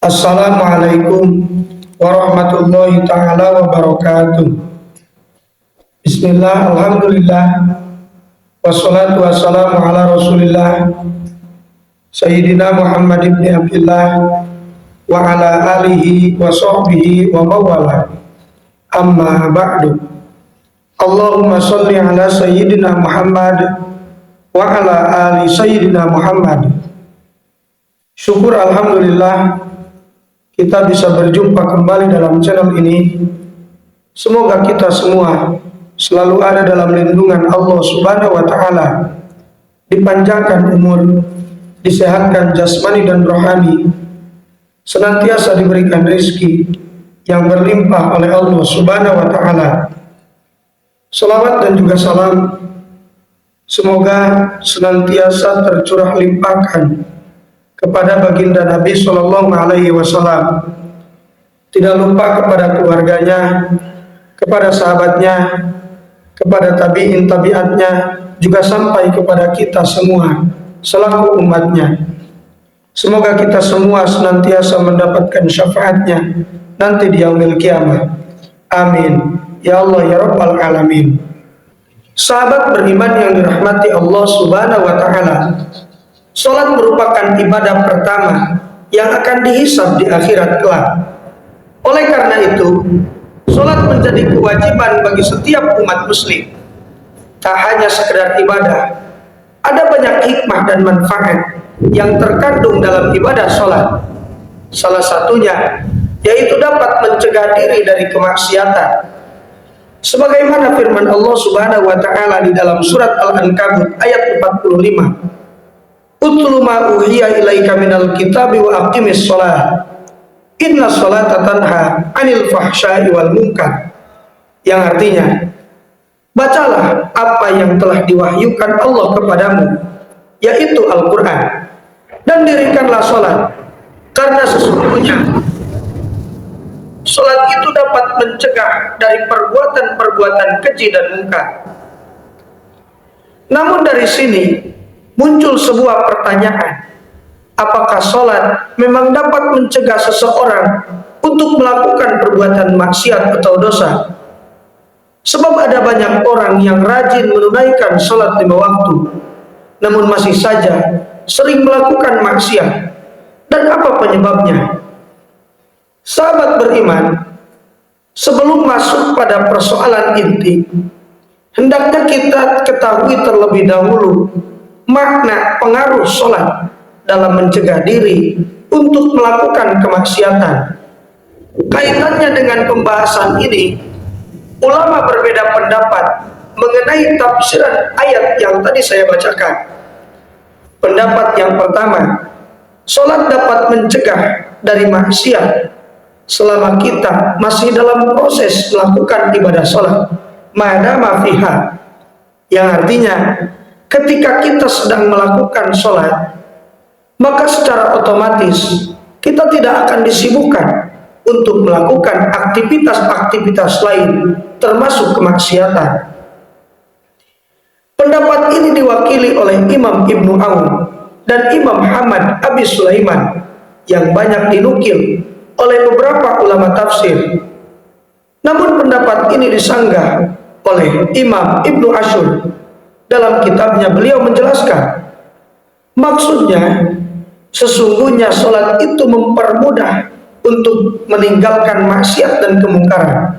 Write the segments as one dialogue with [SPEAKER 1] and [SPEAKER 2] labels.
[SPEAKER 1] Assalamualaikum warahmatullahi taala wabarakatuh. Bismillah, alhamdulillah, wassalatu wassalamu ala rasulillah Sayyidina Muhammad ibn Abdullah wa ala alihi wa sahbihi wa mawala. Amma ba'du. Allahumma salli ala Sayyidina Muhammad wa ala ali Sayyidina Muhammad. Syukur alhamdulillah kita bisa berjumpa kembali dalam channel ini. Semoga kita semua selalu ada dalam lindungan Allah Subhanahu wa taala, dipanjangkan umur, disehatkan jasmani dan rohani, senantiasa diberikan rezeki yang berlimpah oleh Allah Subhanahu wa taala. Salawat dan juga salam semoga senantiasa tercurah limpahkan kepada baginda Nabi Shallallahu Alaihi Wasallam, tidak lupa kepada keluarganya, kepada sahabatnya, kepada tabiin tabiatnya, juga sampai kepada kita semua selaku umatnya. Semoga kita semua senantiasa mendapatkan syafaatnya nanti di yaumil kiamah. Amin ya Allah ya Rabbal alamin. Sahabat beriman yang dirahmati Allah Subhanahu wa taala, salat merupakan ibadah pertama yang akan dihisab di akhirat kelak. Oleh karena itu, salat menjadi kewajiban bagi setiap umat muslim. Tak hanya sekedar ibadah, ada banyak hikmah dan manfaat yang terkandung dalam ibadah salat. Salah satunya yaitu dapat mencegah diri dari kemaksiatan. Sebagaimana firman Allah Subhanahu wa taala di dalam surat Al-Ankabut ayat 45. Utlu ma uhiya ilaika minal kitabi wa aqimis sholat inna sholata tanha anil fahsyai wal munkar, yang artinya, bacalah apa yang telah diwahyukan Allah kepadamu, yaitu Al-Quran, dan dirikanlah sholat, karena sesungguhnya sholat itu dapat mencegah dari perbuatan-perbuatan keji dan munkar. Namun dari sini muncul sebuah pertanyaan, apakah sholat memang dapat mencegah seseorang untuk melakukan perbuatan maksiat atau dosa? Sebab ada banyak orang yang rajin menunaikan sholat 5 waktu, namun masih saja sering melakukan maksiat. Dan apa penyebabnya? Sahabat beriman, sebelum masuk pada persoalan inti, hendaknya kita ketahui terlebih dahulu makna pengaruh sholat dalam mencegah diri untuk melakukan kemaksiatan. Kaitannya dengan pembahasan ini, ulama berbeda pendapat mengenai tafsiran ayat yang tadi saya bacakan. Pendapat yang pertama, sholat dapat mencegah dari maksiat selama kita masih dalam proses melakukan ibadah sholat, madama fiha, yang artinya ketika kita sedang melakukan sholat, maka secara otomatis kita tidak akan disibukkan untuk melakukan aktivitas-aktivitas lain, termasuk kemaksiatan. Pendapat ini diwakili oleh Imam Ibnu Aun dan Imam Hamad Abi Sulaiman yang banyak dinukil oleh beberapa ulama tafsir. Namun pendapat ini disanggah oleh Imam Ibnu Ashur. Dalam kitabnya beliau menjelaskan, maksudnya sesungguhnya sholat itu mempermudah untuk meninggalkan maksiat dan kemungkaran.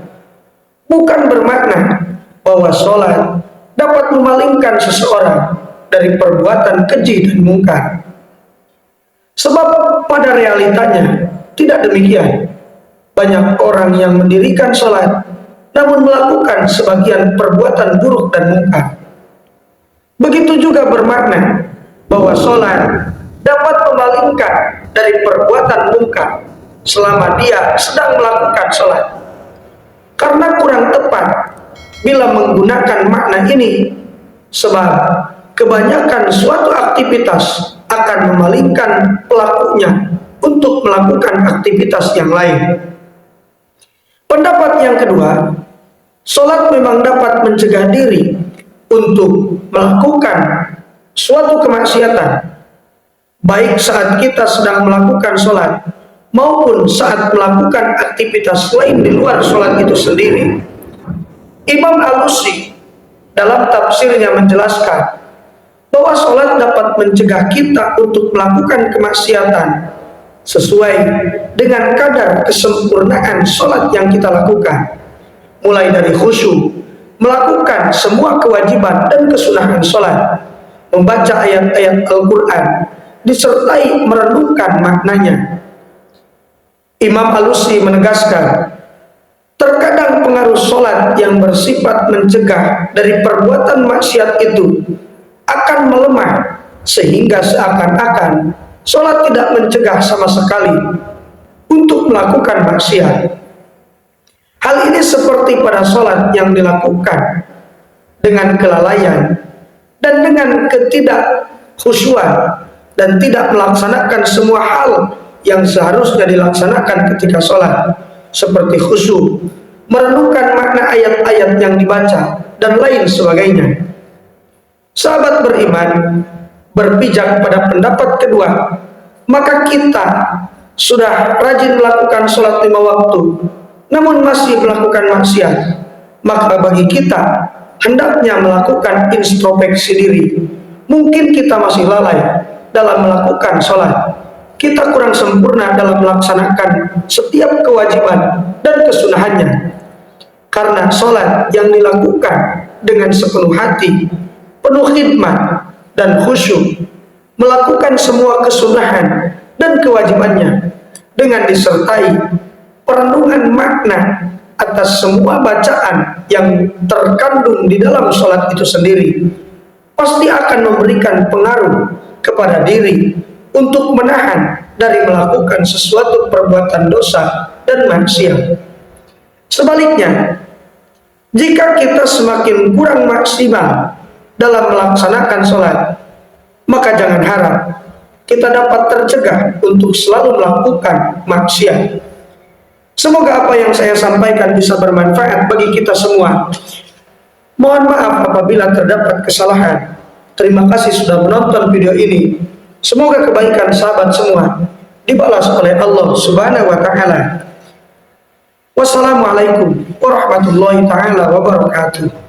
[SPEAKER 1] Bukan bermakna bahwa sholat dapat memalingkan seseorang dari perbuatan keji dan mungkar. Sebab pada realitanya tidak demikian. Banyak orang yang mendirikan sholat namun melakukan sebagian perbuatan buruk dan mungkar. Begitu juga bermakna bahwa sholat dapat memalingkan dari perbuatan mungkar selama dia sedang melakukan sholat. Karena kurang tepat bila menggunakan makna ini, sebab kebanyakan suatu aktivitas akan memalingkan pelakunya untuk melakukan aktivitas yang lain. Pendapat yang kedua, sholat memang dapat mencegah diri untuk melakukan suatu kemaksiatan, baik saat kita sedang melakukan sholat maupun saat melakukan aktivitas lain di luar sholat itu sendiri. Imam Alusi dalam tafsirnya menjelaskan bahwa sholat dapat mencegah kita untuk melakukan kemaksiatan sesuai dengan kadar kesempurnaan sholat yang kita lakukan, mulai dari khusyuk, melakukan semua kewajiban dan kesunahan sholat, membaca ayat-ayat Al-Quran, disertai merenungkan maknanya. Imam Alusi menegaskan, terkadang pengaruh sholat yang bersifat mencegah dari perbuatan maksiat itu akan melemah, sehingga seakan-akan sholat tidak mencegah sama sekali untuk melakukan maksiat. Hal ini seperti pada sholat yang dilakukan dengan kelalaian dan dengan ketidakkhusyuan dan tidak melaksanakan semua hal yang seharusnya dilaksanakan ketika sholat, seperti khusyuk, merenungkan makna ayat-ayat yang dibaca, dan lain sebagainya. Sahabat beriman berpijak pada pendapat kedua, maka kita sudah rajin melakukan sholat 5 waktu, namun masih melakukan maksiat, maka bagi kita hendaknya melakukan introspeksi diri. Mungkin kita masih lalai dalam melakukan sholat, kita kurang sempurna dalam melaksanakan setiap kewajiban dan kesunahannya. Karena sholat yang dilakukan dengan sepenuh hati, penuh khidmat dan khusyuk, melakukan semua kesunahan dan kewajibannya dengan disertai perenungan makna atas semua bacaan yang terkandung di dalam sholat itu sendiri, pasti akan memberikan pengaruh kepada diri untuk menahan dari melakukan sesuatu perbuatan dosa dan maksiat. Sebaliknya, jika kita semakin kurang maksimal dalam melaksanakan sholat, maka jangan harap kita dapat tercegah untuk selalu melakukan maksiat. Semoga apa yang saya sampaikan bisa bermanfaat bagi kita semua. Mohon maaf apabila terdapat kesalahan. Terima kasih sudah menonton video ini. Semoga kebaikan sahabat semua dibalas oleh Allah Subhanahu wa Ta'ala. Wassalamualaikum warahmatullahi taala wabarakatuh.